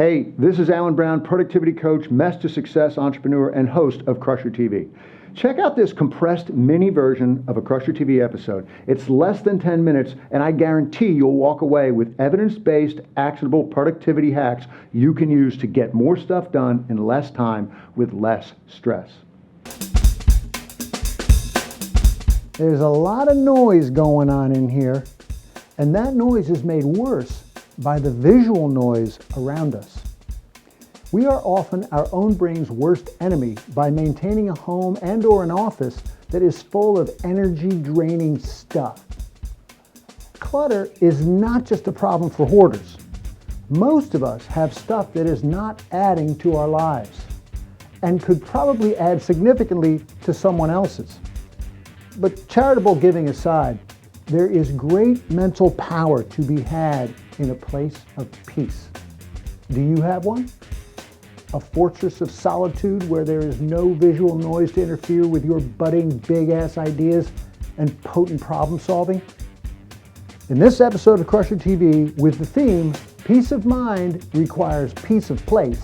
Hey, this is Alan Brown, productivity coach, mess to success entrepreneur, and host of Crusher TV. Check out this compressed mini version of a Crusher TV episode. It's less than 10 minutes, and I guarantee you'll walk away with evidence-based, actionable productivity hacks you can use to get more stuff done in less time with less stress. There's a lot of noise going on in here, and that noise is made worse by the visual noise around us. We are often our own brain's worst enemy by maintaining a home and/or an office that is full of energy-draining stuff. Clutter is not just a problem for hoarders. Most of us have stuff that is not adding to our lives and could probably add significantly to someone else's. But charitable giving aside, there is great mental power to be had in a place of peace. Do you have one? A fortress of solitude where there is no visual noise to interfere with your budding big-ass ideas and potent problem solving? In this episode of Crusher TV, with the theme, Peace of Mind Requires Peace of Place,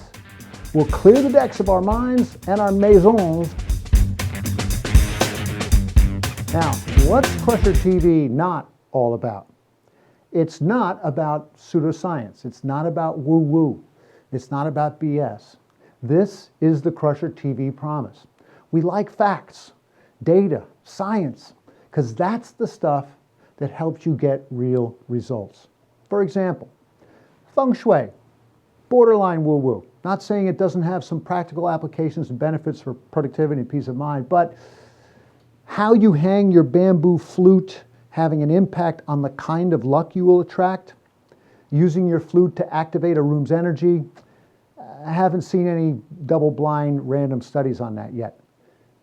we'll clear the decks of our minds and our maisons. Now, what's Crusher TV not all about? It's not about pseudoscience. It's not about woo-woo. It's not about BS. This is the Crusher TV promise. We like facts, data, science, because that's the stuff that helps you get real results. For example, feng shui, borderline woo-woo. Not saying it doesn't have some practical applications and benefits for productivity and peace of mind, but how you hang your bamboo flute having an impact on the kind of luck you will attract, using your flute to activate a room's energy. I haven't seen any double-blind random studies on that yet.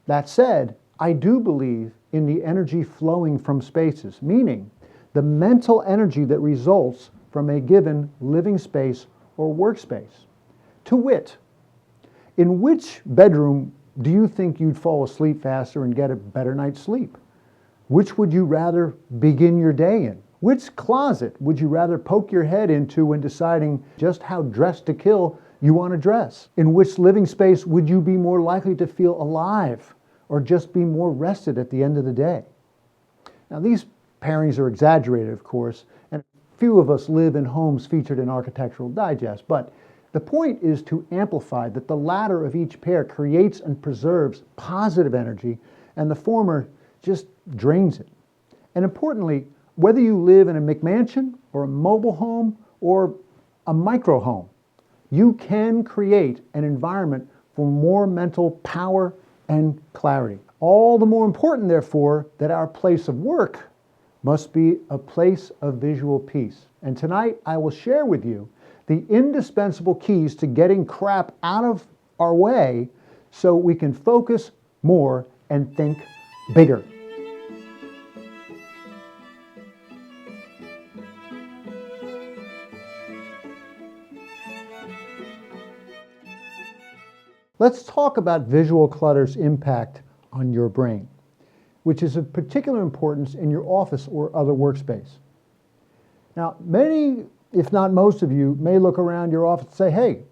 That said, I do believe in the energy flowing from spaces, meaning the mental energy that results from a given living space or workspace. To wit, in which bedroom do you think you'd fall asleep faster and get a better night's sleep? Which would you rather begin your day in? Which closet would you rather poke your head into when deciding just how dressed to kill you want to dress? In which living space would you be more likely to feel alive or just be more rested at the end of the day? Now, these pairings are exaggerated, of course, and few of us live in homes featured in Architectural Digest, but the point is to amplify that the latter of each pair creates and preserves positive energy, and the former just drains it. And importantly, whether you live in a McMansion or a mobile home or a micro home, you can create an environment for more mental power and clarity. All the more important, therefore, that our place of work must be a place of visual peace. And tonight, I will share with you the indispensable keys to getting crap out of our way so we can focus more and think bigger. Let's talk about visual clutter's impact on your brain, which is of particular importance in your office or other workspace. Now, many, if not most of you, may look around your office and say, hey,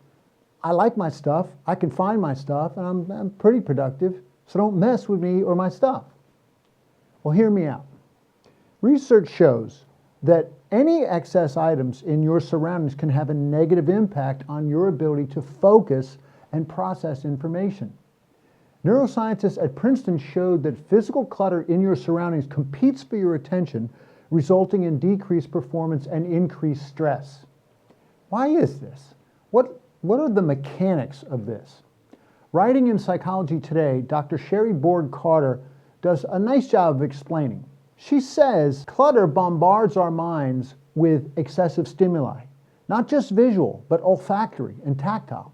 I like my stuff, I can find my stuff, and I'm pretty productive, so don't mess with me or my stuff. Well, hear me out. Research shows that any excess items in your surroundings can have a negative impact on your ability to focus and process information. Neuroscientists at Princeton showed that physical clutter in your surroundings competes for your attention, resulting in decreased performance and increased stress. Why is this? What are the mechanics of this? Writing in Psychology Today, Dr. Sherry Board-Carter does a nice job of explaining. She says clutter bombards our minds with excessive stimuli, not just visual, but olfactory and tactile,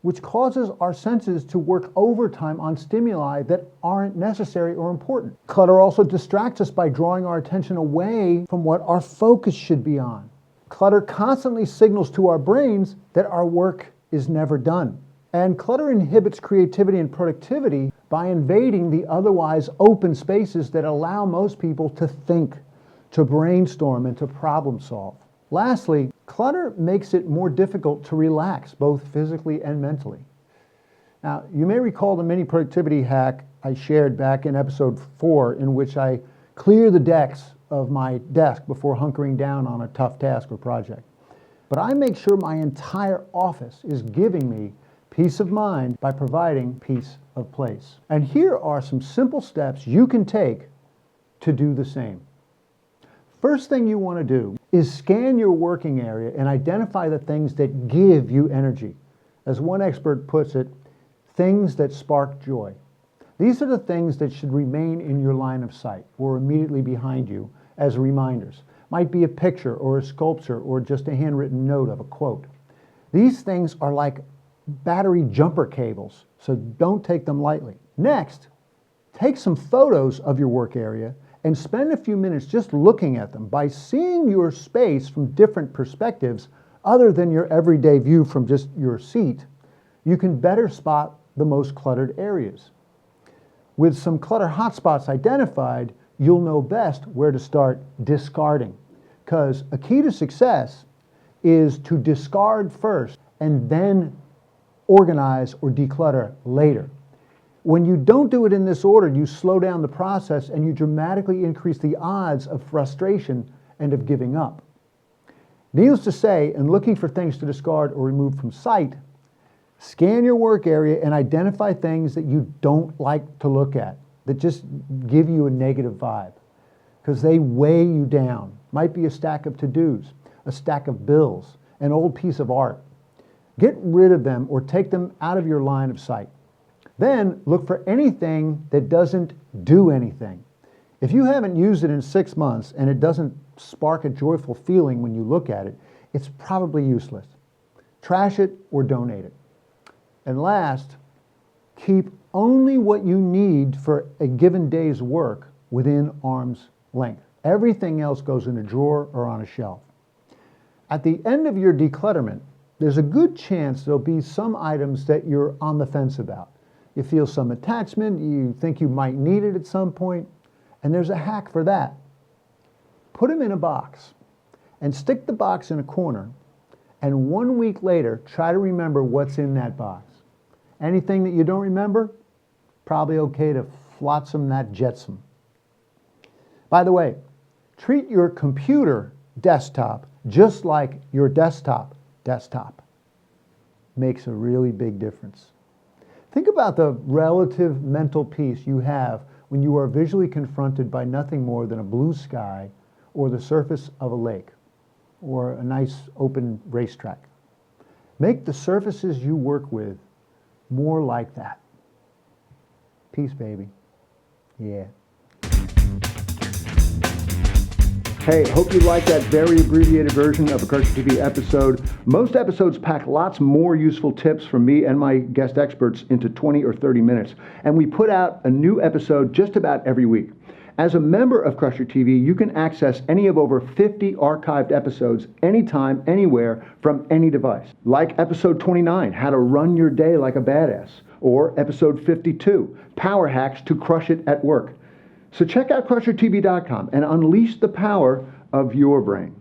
which causes our senses to work overtime on stimuli that aren't necessary or important. Clutter also distracts us by drawing our attention away from what our focus should be on. Clutter constantly signals to our brains that our work is never done. And clutter inhibits creativity and productivity by invading the otherwise open spaces that allow most people to think, to brainstorm, and to problem solve. Lastly, clutter makes it more difficult to relax, both physically and mentally. Now, you may recall the mini productivity hack I shared back in episode 4, in which I clear the decks of my desk before hunkering down on a tough task or project. But I make sure my entire office is giving me peace of mind by providing peace of place. And here are some simple steps you can take to do the same. First thing you want to do is scan your working area and identify the things that give you energy. As one expert puts it, things that spark joy. These are the things that should remain in your line of sight or immediately behind you as reminders. Might be a picture or a sculpture or just a handwritten note of a quote. These things are like battery jumper cables, so don't take them lightly. Next, take some photos of your work area and spend a few minutes just looking at them. By seeing your space from different perspectives other than your everyday view from just your seat, you can better spot the most cluttered areas. With some clutter hotspots identified, you'll know best where to start discarding. Because a key to success is to discard first and then organize or declutter later. When you don't do it in this order, you slow down the process and you dramatically increase the odds of frustration and of giving up. Needless to say, in looking for things to discard or remove from sight, scan your work area and identify things that you don't like to look at, that just give you a negative vibe, because they weigh you down. Might be a stack of to-dos, a stack of bills, an old piece of art. Get rid of them or take them out of your line of sight. Then look for anything that doesn't do anything. If you haven't used it in 6 months and it doesn't spark a joyful feeling when you look at it, it's probably useless. Trash it or donate it. And last, keep only what you need for a given day's work within arm's length. Everything else goes in a drawer or on a shelf. At the end of your declutterment, there's a good chance there'll be some items that you're on the fence about. You feel some attachment, you think you might need it at some point, and there's a hack for that. Put them in a box and stick the box in a corner, and 1 week later, try to remember what's in that box. Anything that you don't remember, probably okay to flotsam that jetsam. By the way, treat your computer desktop just like your desktop. Makes a really big difference. Think about the relative mental peace you have when you are visually confronted by nothing more than a blue sky or the surface of a lake or a nice open racetrack. Make the surfaces you work with more like that. Peace, baby. Yeah. Hey, hope you liked that very abbreviated version of a Crusher TV episode. Most episodes pack lots more useful tips from me and my guest experts into 20 or 30 minutes. And we put out a new episode just about every week. As a member of Crusher TV, you can access any of over 50 archived episodes anytime, anywhere, from any device. Like episode 29, How to Run Your Day Like a Badass, or episode 52, Power Hacks to Crush It at Work. So check out CrusherTV.com and unleash the power of your brain.